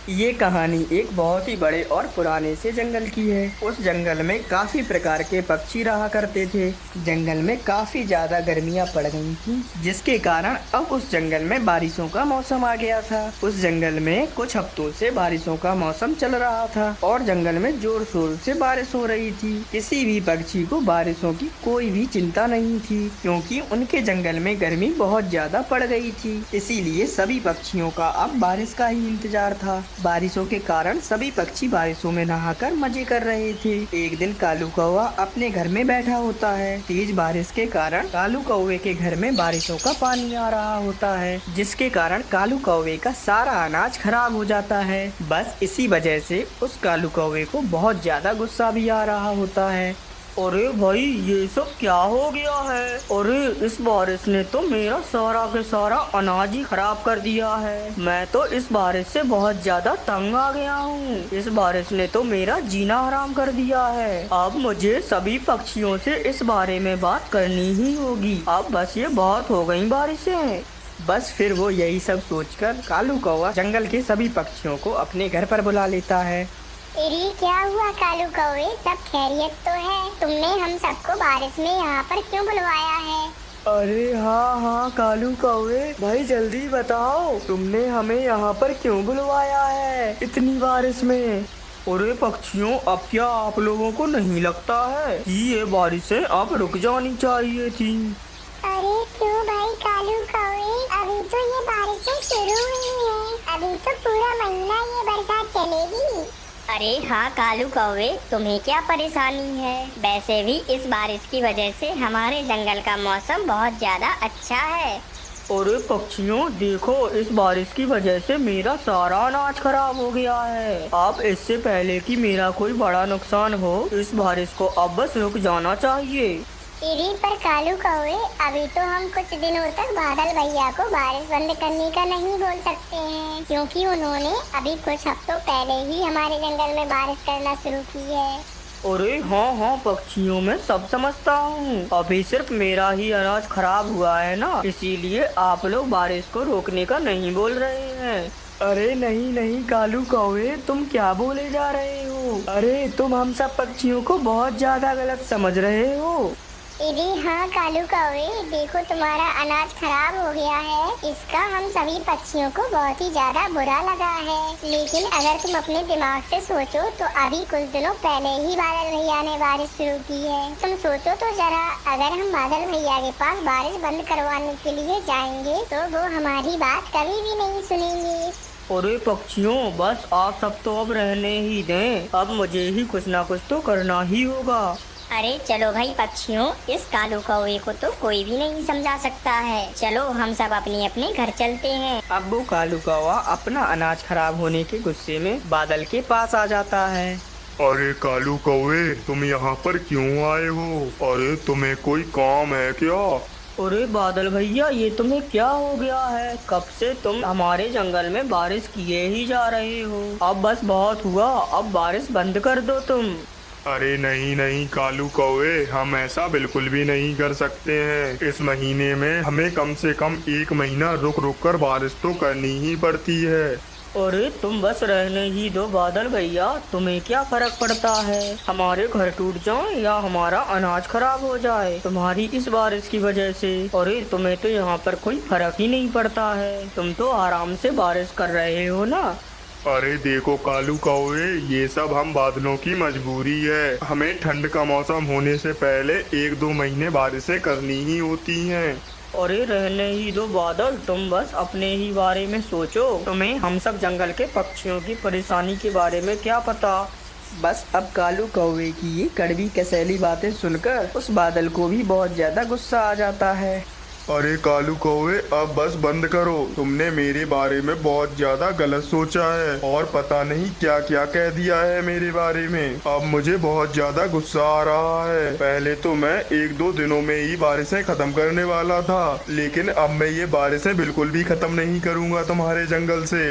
ये कहानी एक बहुत ही बड़े और पुराने से जंगल की है। उस जंगल में काफी प्रकार के पक्षी रहा करते थे। जंगल में काफी ज्यादा गर्मियां पड़ गई थी, जिसके कारण अब उस जंगल में बारिशों का मौसम आ गया था। उस जंगल में कुछ हफ्तों से बारिशों का मौसम चल रहा था और जंगल में जोर शोर से बारिश हो रही थी। किसी भी पक्षी को बारिशों की कोई भी चिंता नहीं थी, क्योंकि उनके जंगल में गर्मी बहुत ज्यादा पड़ गई थी। इसीलिए सभी पक्षियों का अब बारिश का ही इंतजार था। बारिशों के कारण सभी पक्षी बारिशों में नहाकर मजे कर रहे थे। एक दिन कालू कौवा अपने घर में बैठा होता है। तेज बारिश के कारण कालू कौवे के घर में बारिशों का पानी आ रहा होता है, जिसके कारण कालू कौवे का सारा अनाज खराब हो जाता है। बस इसी वजह से उस कालू कौवे को बहुत ज्यादा गुस्सा भी आ रहा होता है। अरे भाई, ये सब क्या हो गया है? अरे इस बारिश ने तो मेरा सारा के सारा अनाज ही खराब कर दिया है। मैं तो इस बारिश से बहुत ज्यादा तंग आ गया हूँ। इस बारिश ने तो मेरा जीना हराम कर दिया है। अब मुझे सभी पक्षियों से इस बारे में बात करनी ही होगी। अब बस ये बहुत हो गई बारिशें। बस फिर वो यही सब सोचकर कालू कौवा जंगल के सभी पक्षियों को अपने घर पर बुला लेता है। अरे क्या हुआ कालू कौवे, सब खैरियत तो है? तुमने हम सबको बारिश में यहाँ पर क्यों बुलवाया है? अरे हाँ हाँ कालू कौवे भाई, जल्दी बताओ तुमने हमें यहाँ पर क्यों बुलवाया है इतनी बारिश में? अरे पक्षियों, अब क्या आप लोगों को नहीं लगता है कि ये बारिशें अब रुक जानी चाहिए थी? अरे क्यों भाई कालू कौवे, अभी तो ये बारिशें शुरू हुई हैं। अभी तो पूरा महीना ये बरसात चलेगी। अरे हाँ कालू कौवे, तुम्हें क्या परेशानी है? वैसे भी इस बारिश की वजह से हमारे जंगल का मौसम बहुत ज्यादा अच्छा है। अरे पक्षियों देखो, इस बारिश की वजह से मेरा सारा अनाज खराब हो गया है। अब इससे पहले कि मेरा कोई बड़ा नुकसान हो, इस बारिश को अब बस रुक जाना चाहिए। अरे पर कालू कौवे, अभी तो हम कुछ दिनों तक बादल भैया को बारिश बंद करने का नहीं बोल सकते हैं, क्योंकि उन्होंने अभी कुछ हफ्तों पहले ही हमारे जंगल में बारिश करना शुरू की है। अरे हाँ हाँ पक्षियों, मैं सब समझता हूँ। अभी सिर्फ मेरा ही अनाज खराब हुआ है ना, इसीलिए आप लोग बारिश को रोकने का नहीं बोल रहे हैं। अरे नहीं नहीं कालू कौवे, तुम क्या बोले जा रहे हो? अरे तुम हम सब पक्षियों को बहुत ज्यादा गलत समझ रहे हो। अरे हाँ कालू कौवे, देखो तुम्हारा अनाज खराब हो गया है। इसका हम सभी पक्षियों को बहुत ही ज्यादा बुरा लगा है। लेकिन अगर तुम अपने दिमाग से सोचो तो अभी कुछ दिनों पहले ही बादल भैया ने बारिश शुरू की है। तुम सोचो तो जरा, अगर हम बादल भैया के पास बारिश बंद करवाने के लिए जाएंगे तो वो हमारी बात कभी भी नहीं सुनेंगे। अरे पक्षियों, बस आप सब तो अब रहने ही दें। अब मुझे ही कुछ ना कुछ तो करना ही होगा। अरे चलो भाई पक्षियों, इस कालू कौवे को तो कोई भी नहीं समझा सकता है। चलो हम सब अपने अपने घर चलते हैं। अब वो कालू कौवा अपना अनाज खराब होने के गुस्से में बादल के पास आ जाता है। अरे कालू कौवे, तुम यहाँ पर क्यों आए हो? अरे तुम्हें कोई काम है क्या? अरे बादल भैया, ये तुम्हें क्या हो गया है? कब से तुम हमारे जंगल में बारिश किए ही जा रहे हो। अब बस बहुत हुआ, अब बारिश बंद कर दो तुम। अरे नहीं नहीं कालू कौवे, हम ऐसा बिल्कुल भी नहीं कर सकते हैं। इस महीने में हमें कम से कम 1 महीना रुक रुक कर बारिश तो करनी ही पड़ती है। अरे तुम बस रहने ही दो बादल भैया, तुम्हें क्या फर्क पड़ता है? हमारे घर टूट जाए या हमारा अनाज खराब हो जाए तुम्हारी इस बारिश की वजह से? अरे तुम्हें तो यहाँ पर कोई फर्क ही नहीं पड़ता है। तुम तो आराम से बारिश कर रहे हो ना। अरे देखो कालू कौवे, ये सब हम बादलों की मजबूरी है। हमें ठंड का मौसम होने से पहले 1-2 महीने बारिशें करनी ही होती हैं। अरे रहने ही दो बादल, तुम बस अपने ही बारे में सोचो। तुम्हें हम सब जंगल के पक्षियों की परेशानी के बारे में क्या पता। बस अब कालू कौवे की ये कड़वी कसैली बातें सुनकर उस बादल को भी बहुत ज्यादा गुस्सा आ जाता है। अरे कालू कौवे, अब बस बंद करो। तुमने मेरे बारे में बहुत ज्यादा गलत सोचा है और पता नहीं क्या क्या कह दिया है मेरे बारे में। अब मुझे बहुत ज्यादा गुस्सा आ रहा है। पहले तो मैं 1-2 दिनों में ही बारिशें खत्म करने वाला था, लेकिन अब मैं ये बारिशें बिल्कुल भी खत्म नहीं करूंगा तुम्हारे जंगल से।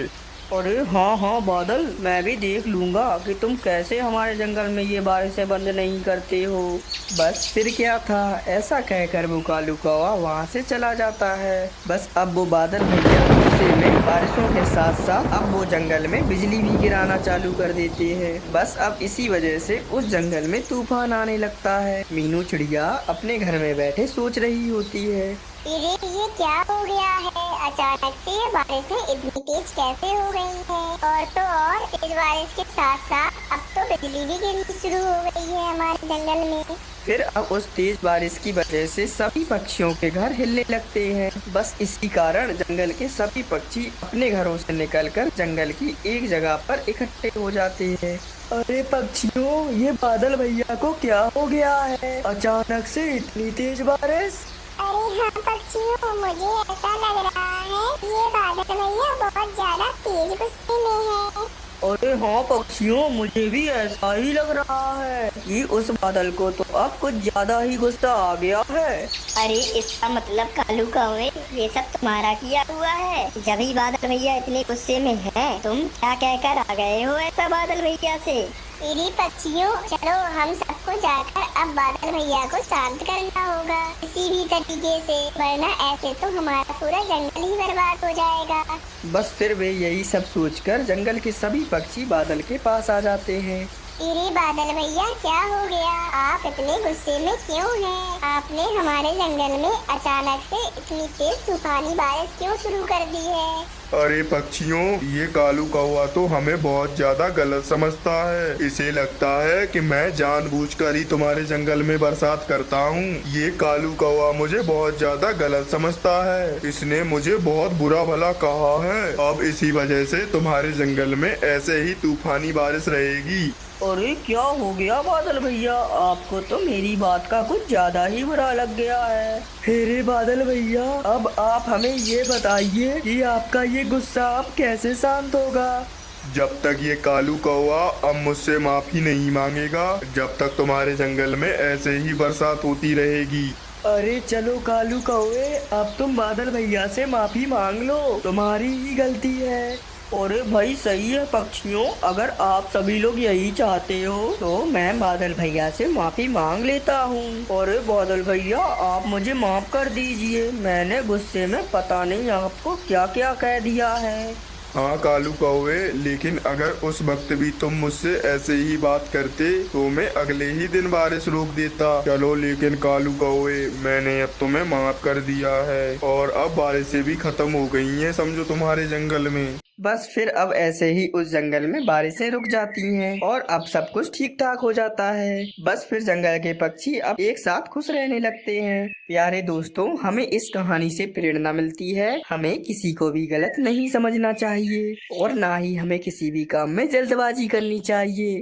अरे हाँ हाँ बादल, मैं भी देख लूंगा कि तुम कैसे हमारे जंगल में ये बारिशें बंद नहीं करते हो। बस फिर क्या था, ऐसा कहकर वो कालू कौवा वहाँ से चला जाता है। बस अब वो बादल भैया गुस्से में बारिशों के साथ साथ अब वो जंगल में बिजली भी गिराना चालू कर देते हैं। बस अब इसी वजह से उस जंगल में तूफान आने लगता है। मीनू चिड़िया अपने घर में बैठे सोच रही होती है। अरे ये क्या हो गया है, अचानक से ये बारिशें इतनी तेज कैसे हो गई है। और तो और तेज बारिश के साथ साथ अब तो बिजली भी गिरनी शुरू हो गई है हमारे जंगल में। फिर अब उस तेज बारिश की वजह से सभी पक्षियों के घर हिलने लगते हैं। बस इसी कारण जंगल के सभी पक्षी अपने घरों से निकलकर जंगल की एक जगह पर इकट्ठे हो जाते हैं। अरे पक्षियों, ये बादल भैया को क्या हो गया है, अचानक से इतनी तेज बारिश। अरे हाँ पक्षियों, मुझे ऐसा लग रहा है ये बादल भैया बहुत ज्यादा तेज गुस्से में है। अरे हाँ पक्षियों, मुझे भी ऐसा ही लग रहा है कि उस बादल को तो अब कुछ ज्यादा ही गुस्सा आ गया है। अरे इसका मतलब कालू कौवे, ये सब तुम्हारा किया हुआ है। जब ही बादल भैया इतने गुस्से में हैं, तुम क्या कहकर आ गए हो ऐसा बादल भैया से। मेरी पक्षियों, चलो हम सबको जाकर अब बादल भैया को शांत करना होगा किसी भी तरीके से, वरना ऐसे तो हमारा पूरा जंगल ही बर्बाद हो जाएगा। बस फिर वे यही सब सोचकर जंगल के सभी पक्षी बादल के पास आ जाते हैं। अरे बादल भैया क्या हो गया, आप इतने गुस्से में क्यों हैं? आपने हमारे जंगल में अचानक से इतनी तेज तूफानी बारिश क्यों शुरू कर दी है? अरे पक्षियों, ये कालू कौवा तो हमें बहुत ज्यादा गलत समझता है। इसे लगता है कि मैं जानबूझकर ही तुम्हारे जंगल में बरसात करता हूँ। ये कालू कौवा मुझे बहुत ज्यादा गलत समझता है। इसने मुझे बहुत बुरा भला कहा है। अब इसी वजह से तुम्हारे जंगल में ऐसे ही तूफानी बारिश रहेगी। अरे क्या हो गया बादल भैया, आपको तो मेरी बात का कुछ ज्यादा ही बुरा लग गया है। अरे बादल भैया, अब आप हमें ये बताइए कि आपका ये गुस्सा अब कैसे शांत होगा। जब तक ये कालू कौवा अब मुझसे माफी नहीं मांगेगा, जब तक तुम्हारे जंगल में ऐसे ही बरसात होती रहेगी। अरे चलो कालू कौवे, अब तुम बादल भैया से माफी मांग लो, तुम्हारी ही गलती है। अरे भाई सही है पक्षियों, अगर आप सभी लोग यही चाहते हो तो मैं बादल भैया से माफी मांग लेता हूँ। अरे बादल भैया, आप मुझे माफ कर दीजिए, मैंने गुस्से में पता नहीं आपको क्या क्या कह दिया है। हाँ कालू कौवे, लेकिन अगर उस वक्त भी तुम मुझसे ऐसे ही बात करते तो मैं अगले ही दिन बारिश रोक देता। चलो लेकिन कालू कौवे, मैंने अब तुम्हें माफ कर दिया है और अब बारिशें भी खत्म हो गई हैं समझो तुम्हारे जंगल में। बस फिर अब ऐसे ही उस जंगल में बारिशें रुक जाती हैं और अब सब कुछ ठीक ठाक हो जाता है। बस फिर जंगल के पक्षी अब एक साथ खुश रहने लगते हैं। प्यारे दोस्तों, हमें इस कहानी से प्रेरणा मिलती है, हमें किसी को भी गलत नहीं समझना चाहिए और ना ही हमें किसी भी काम में जल्दबाजी करनी चाहिए।